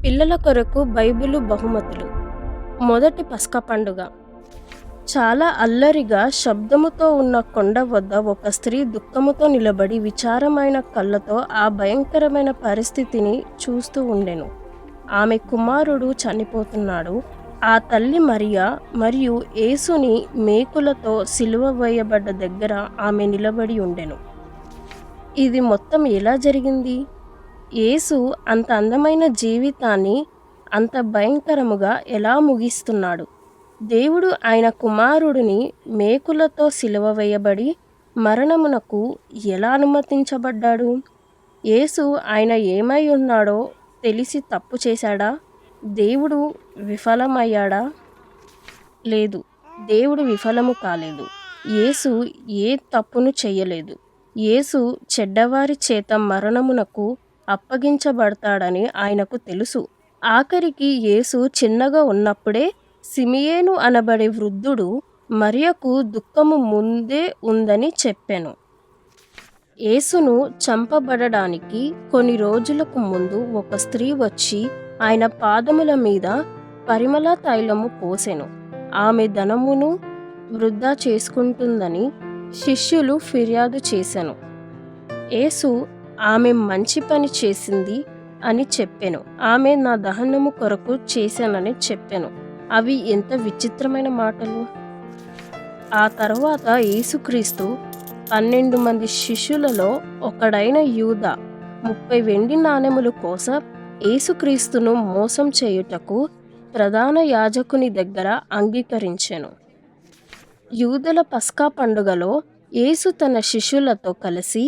పిల్లల కొరకు బైబిలు బహుమతులు. మొదటి పస్కా పండుగ. చాలా అల్లరిగా శబ్దముతో ఉన్న కొండ వద్ద ఒక స్త్రీ దుఃఖముతో నిలబడి విచారమైన కళ్ళతో ఆ భయంకరమైన పరిస్థితిని చూస్తూ ఉండెను. ఆమె కుమారుడు చనిపోతున్నాడు. ఆ తల్లి మరియా మరియు యేసుని మేకులతో సిలువ వేయబడ్డ దగ్గర ఆమె నిలబడి ఉండెను. ఇది మొత్తం ఎలా జరిగింది? యేసు అంత అందమైన జీవితాన్ని అంత భయంకరముగా ఎలా ముగిస్తున్నాడు? దేవుడు ఆయన కుమారుడిని మేకులతో సిలువ వేయబడి మరణమునకు ఎలా అనుమతించబడ్డాడు? యేసు ఆయన ఏమై ఉన్నాడో తెలిసి తప్పు చేశాడా? దేవుడు విఫలమయ్యాడా? లేదు, దేవుడు విఫలము కాలేదు. యేసు ఏ తప్పును చెయ్యలేదు. యేసు చెడ్డవారి చేత మరణమునకు అప్పగించబడతాడని ఆయనకు తెలుసు. ఆఖరికి యేసు చిన్నగా ఉన్నప్పుడే సిమియేను అనబడే వృద్ధుడు మరియకు దుఃఖము ముందే ఉందని చెప్పెను. యేసును చంపబడడానికి కొన్ని రోజులకు ముందు ఒక స్త్రీ వచ్చి ఆయన పాదముల మీద పరిమళ తైలము పోసెను. ఆమె ధనమును వృధా చేసుకుంటుందని శిష్యులు ఫిర్యాదు చేసెను. యేసు ఆమె మంచి పని చేసింది అని చెప్పెను. ఆమె నా దహనము కొరకు చేశానని చెప్పెను. అవి ఎంత విచిత్రమైన మాటలు! ఆ తర్వాత యేసుక్రీస్తు 12 మంది శిష్యులలో ఒకడైన యూదా 30 వెండి నాణెములు కోసం యేసుక్రీస్తును మోసం చేయుటకు ప్రధాన యాజకుని దగ్గర అంగీకరించెను. యూదుల పస్కా పండుగలో యేసు తన శిష్యులతో కలిసి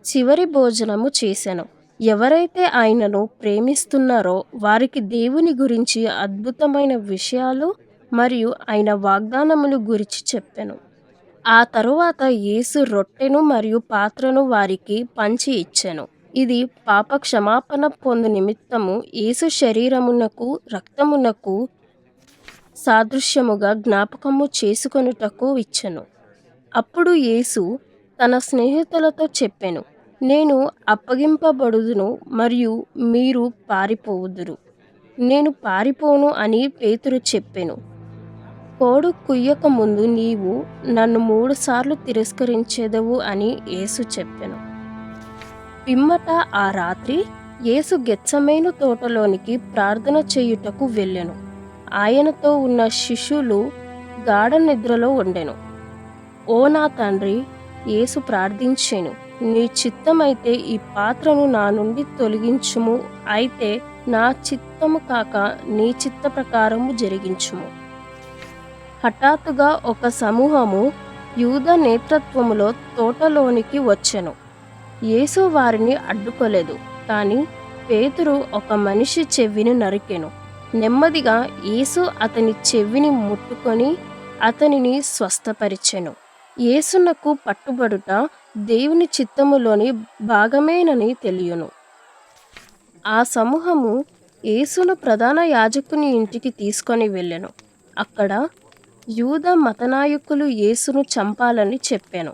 చివరి భోజనము చేసెను. ఎవరైతే ఆయనను ప్రేమిస్తున్నారో వారికి దేవుని గురించి అద్భుతమైన విషయాలు మరియు ఆయన వాగ్దానములు గురించి చెప్పెను. ఆ తరువాత యేసు రొట్టెను మరియు పాత్రను వారికి పంచి ఇచ్చెను. ఇది పాప క్షమాపణ పొందు నిమిత్తము యేసు శరీరమునకు రక్తమునకు సాదృశ్యముగా జ్ఞాపకము చేసుకొనుటకు ఇచ్చెను. అప్పుడు యేసు తన స్నేహితులతో చెప్పెను, నేను అప్పగింపబడుదును మరియు మీరు పారిపోవుదురు. నేను పారిపోను అని పేతురు చెప్పెను. కోడు కుయ్యక ముందు నీవు నన్ను 3 సార్లు తిరస్కరించెదవు అని యేసు చెప్పెను. పిమ్మట ఆ రాత్రి యేసు గెత్సమేను తోటలోనికి ప్రార్థన చేయుటకు వెళ్ళెను. ఆయనతో ఉన్న శిష్యులు గాఢ నిద్రలో ఉండెను. ఓ నా తండ్రి, యేసు ప్రార్థించెను, నీ చిత్తమైతే ఈ పాత్రను నా నుండి తొలగించుము. అయితే నా చిత్తము కాక నీ చిత్త ప్రకారము జరిగించుము. హఠాత్తుగా ఒక సమూహము యూదా నేతృత్వములో తోటలోనికి వచ్చెను. యేసు వారిని అడ్డుకోలేదు. కానీ పేతురు ఒక మనిషి చెవిని నరికెను. నెమ్మదిగా యేసు అతని చెవిని ముట్టుకొని అతనిని స్వస్థపరిచెను. యేసునకు పట్టుబడుట దేవుని చిత్తములోని భాగమేనని తెలియను. ఆ సమూహము యేసును ప్రధాన యాజకుని ఇంటికి తీసుకొని వెళ్ళెను. అక్కడ యూదా మతనాయకులు యేసును చంపాలని చెప్పెను.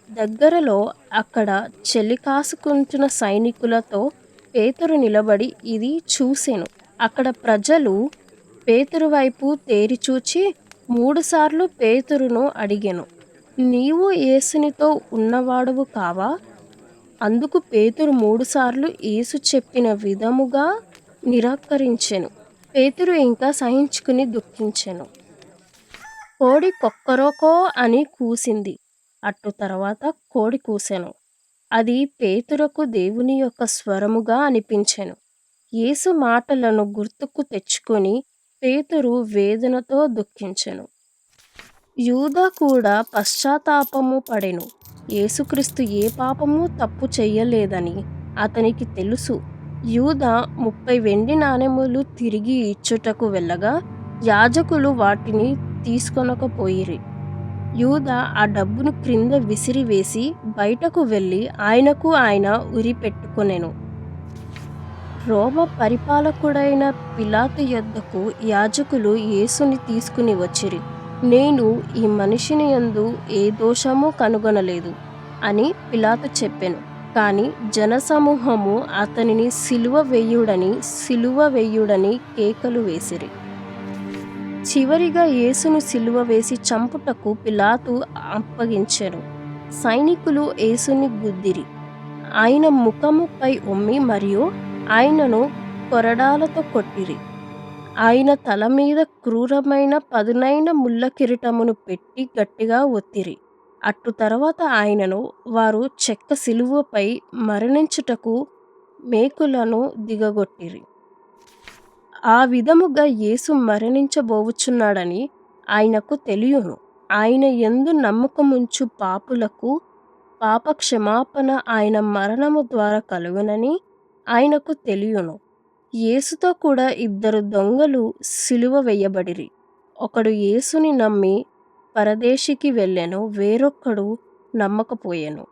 దగ్గరలో అక్కడ చెలి కాసుకుంటున్న సైనికులతో పేతురు నిలబడి ఇది చూసెను. అక్కడ ప్రజలు పేతురు వైపు తేరిచూచి 3 సార్లు పేతురును అడిగెను, నీవు యేసునితో ఉన్నవాడవు కావా? అందుకు పేతురు 3 సార్లు యేసు చెప్పిన విధముగా నిరాకరించెను. పేతురు ఇంకా సహించుకుని దుఃఖించెను. కోడి కొక్కరోకో అని కూసింది. అటు తర్వాత కోడి కూసెను. అది పేతురుకు దేవుని యొక్క స్వరముగా అనిపించెను. యేసు మాటలను గుర్తుకు తెచ్చుకొని పేతురు వేదనతో దుఃఖించెను. యూదా కూడా పశ్చాత్తాపము పడెను. యేసుక్రీస్తు ఏ పాపము తప్పు చెయ్యలేదని అతనికి తెలుసు. యూదా 30 వెండి నాణెములు తిరిగి ఇచ్చుటకు వెళ్ళగా యాజకులు వాటిని తీసుకొనకపోయిరి. యూదా ఆ డబ్బును క్రింద విసిరివేసి బయటకు వెళ్ళి ఆయనకు ఆయన ఉరి పెట్టుకొనెను. రోమ పరిపాలకుడైన పిలాతు యొద్దకు యాజకులు యేసుని తీసుకుని వచ్చిరి. నేను ఈ మనిషిని యందు ఏ దోషము కనుగొనలేదు అని పిలాతు చెప్పెను. కాని జనసమూహము అతనిని సిలువ వేయుడని కేకలు వేసిరి. చివరిగా యేసును సిలువ వేసి చంపుటకు పిలాతు అప్పగించెను. సైనికులు యేసుని గుద్దిరి. ఆయన ముఖముపై ఉమ్మి మరియు ఆయనను కొరడాలతో కొట్టిరి. ఆయన తల మీద క్రూరమైన పదునైన ముళ్ళ కిరీటమును పెట్టి గట్టిగా ఒత్తిరి. అటు తర్వాత ఆయనను వారు చెక్క సిలువపై మరణించుటకు మేకులను దిగగొట్టిరి. ఆ విధముగా యేసు మరణించబోవుచున్నాడని ఆయనకు తెలియును. ఆయన యందు నమ్మకముంచు పాపులకు పాప క్షమాపణ ఆయన మరణము ద్వారా కలుగునని ఆయనకు తెలియును. యేసుతో కూడా 2 దొంగలు సిలువ వేయబడిరి. ఒకడు యేసుని నమ్మి పరదేశికి వెళ్ళెను, వేరొకడు నమ్మకపోయెను.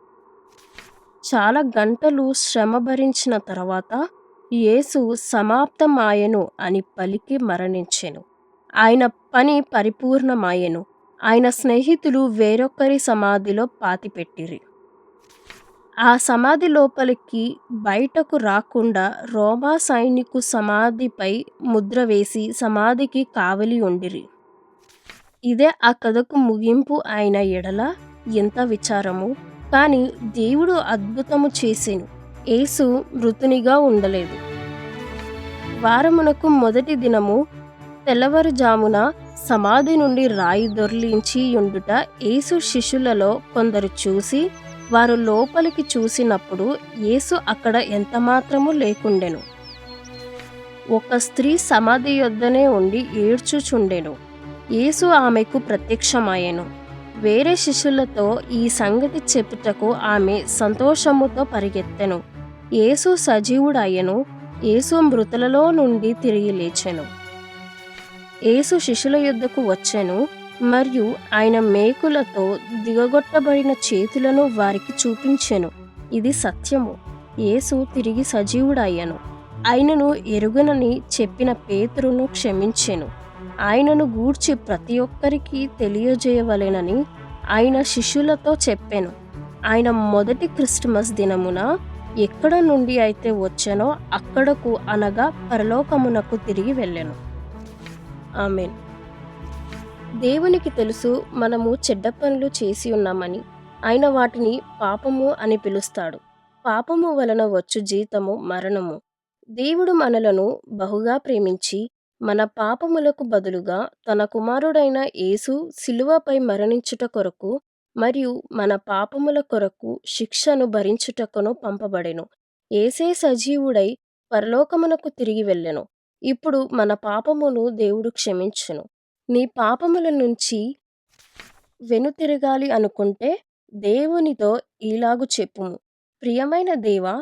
చాలా గంటలు శ్రమ భరించిన తర్వాత యేసు సమాప్తమాయెను అని పలికి మరణించెను. ఆయన పని పరిపూర్ణమాయెను. ఆయన స్నేహితులు వేరొకరి సమాధిలో పాతిపెట్టిరి. ఆ సమాధి లోపలికి బయటకు రాకుండా రోమా సైనికు సమాధిపై ముద్ర వేసి సమాధికి కావలి ఉండిరి. ఇదే ఆ కథకు ముగింపు అయిన ఎడల ఎంత విచారము! కాని దేవుడు అద్భుతము చేసెను. యేసు మృతునిగా ఉండలేదు. వారమునకు మొదటి దినము తెల్లవారుజామున సమాధి నుండి రాయి దొర్లించి యుండుట యేసు శిష్యులలో కొందరు చూసి, వారు లోపలికి చూసినప్పుడు యేసు అక్కడ ఎంతమాత్రము లేకుండెను. ఒక స్త్రీ సమాధి యొద్దనే ఉండి ఏడ్చుచుండెను. యేసు ఆమెకు ప్రత్యక్షమాయెను. వేరే శిష్యులతో ఈ సంగతి చెప్పుటకు ఆమె సంతోషముతో పరిగెత్తెను. యేసు సజీవుడయ్యెను. యేసు మృతులలో నుండి తిరిగి లేచెను. యేసు శిష్యుల యొద్దకు వచ్చెను మరియు ఆయన మేకులతో దిగగొట్టబడిన చేతులను వారికి చూపించెను. ఇది సత్యము. యేసు తిరిగి సజీవుడయ్యెను. ఆయనను ఎరుగనని చెప్పిన పేతురును క్షమించెను. ఆయనను గూర్చి ప్రతి ఒక్కరికి తెలియజేయవలెనని ఆయన శిష్యులతో చెప్పెను. ఆయన మొదటి క్రిస్మస్ దినమున ఎక్కడ నుండి అయితే వచ్చెనో అక్కడకు, అనగా పరలోకమునకు తిరిగి వెళ్ళెను. ఆమేన్. దేవునికి తెలుసు మనము చెడ్డ పనులు చేసి ఉన్నామని. ఆయన వాటిని పాపము అని పిలుస్తాడు. పాపము వలన వచ్చు జీతము మరణము. దేవుడు మనలను బహుగా ప్రేమించి మన పాపములకు బదులుగా తన కుమారుడైన యేసు సిలువపై మరణించుట కొరకు మరియు మన పాపముల కొరకు శిక్షను భరించుటకును పంపబడెను. యేసే సజీవుడై పరలోకమునకు తిరిగి వెళ్ళెను. ఇప్పుడు మన పాపమును దేవుడు క్షమించును. నీ పాపముల నుంచి వెనుతిరగాలి అనుకుంటే దేవునితో ఇలాగు చెప్పుము: ప్రియమైన దేవా,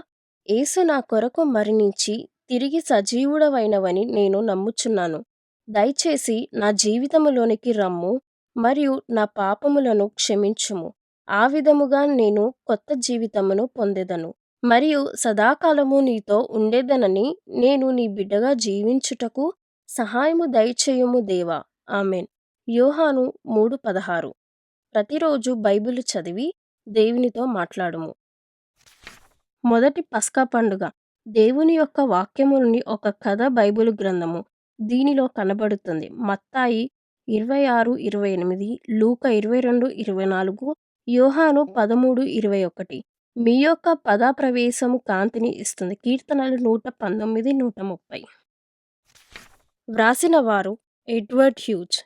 యేసు నా కొరకు మరణించి తిరిగి సజీవుడవైనవని నేను నమ్ముచున్నాను. దయచేసి నా జీవితములోనికి రమ్ము మరియు నా పాపములను క్షమించుము. ఆ విధముగా నేను కొత్త జీవితమును పొందెదను మరియు సదాకాలము నీతో ఉండేదనని నేను నీ బిడ్డగా జీవించుటకు సహాయము దయచేయుము దేవా. ఆమేన్. యోహాను 3:16. ప్రతిరోజు బైబిలు చదివి దేవునితో మాట్లాడుము. మొదటి పస్కా పండుగ. దేవుని యొక్క వాక్యము నుండి ఒక కథ బైబిలు గ్రంథము. దీనిలో కనబడుతుంది. మత్తాయి 26:28, లూకా 22:24, యోహాను 13:21. మీ యొక్క పదప్రవేశము కాంతిని ఇస్తుంది. కీర్తనలు 119, 130. వ్రాసిన వారు ఎడ్వర్డ్ హ్యూజ్.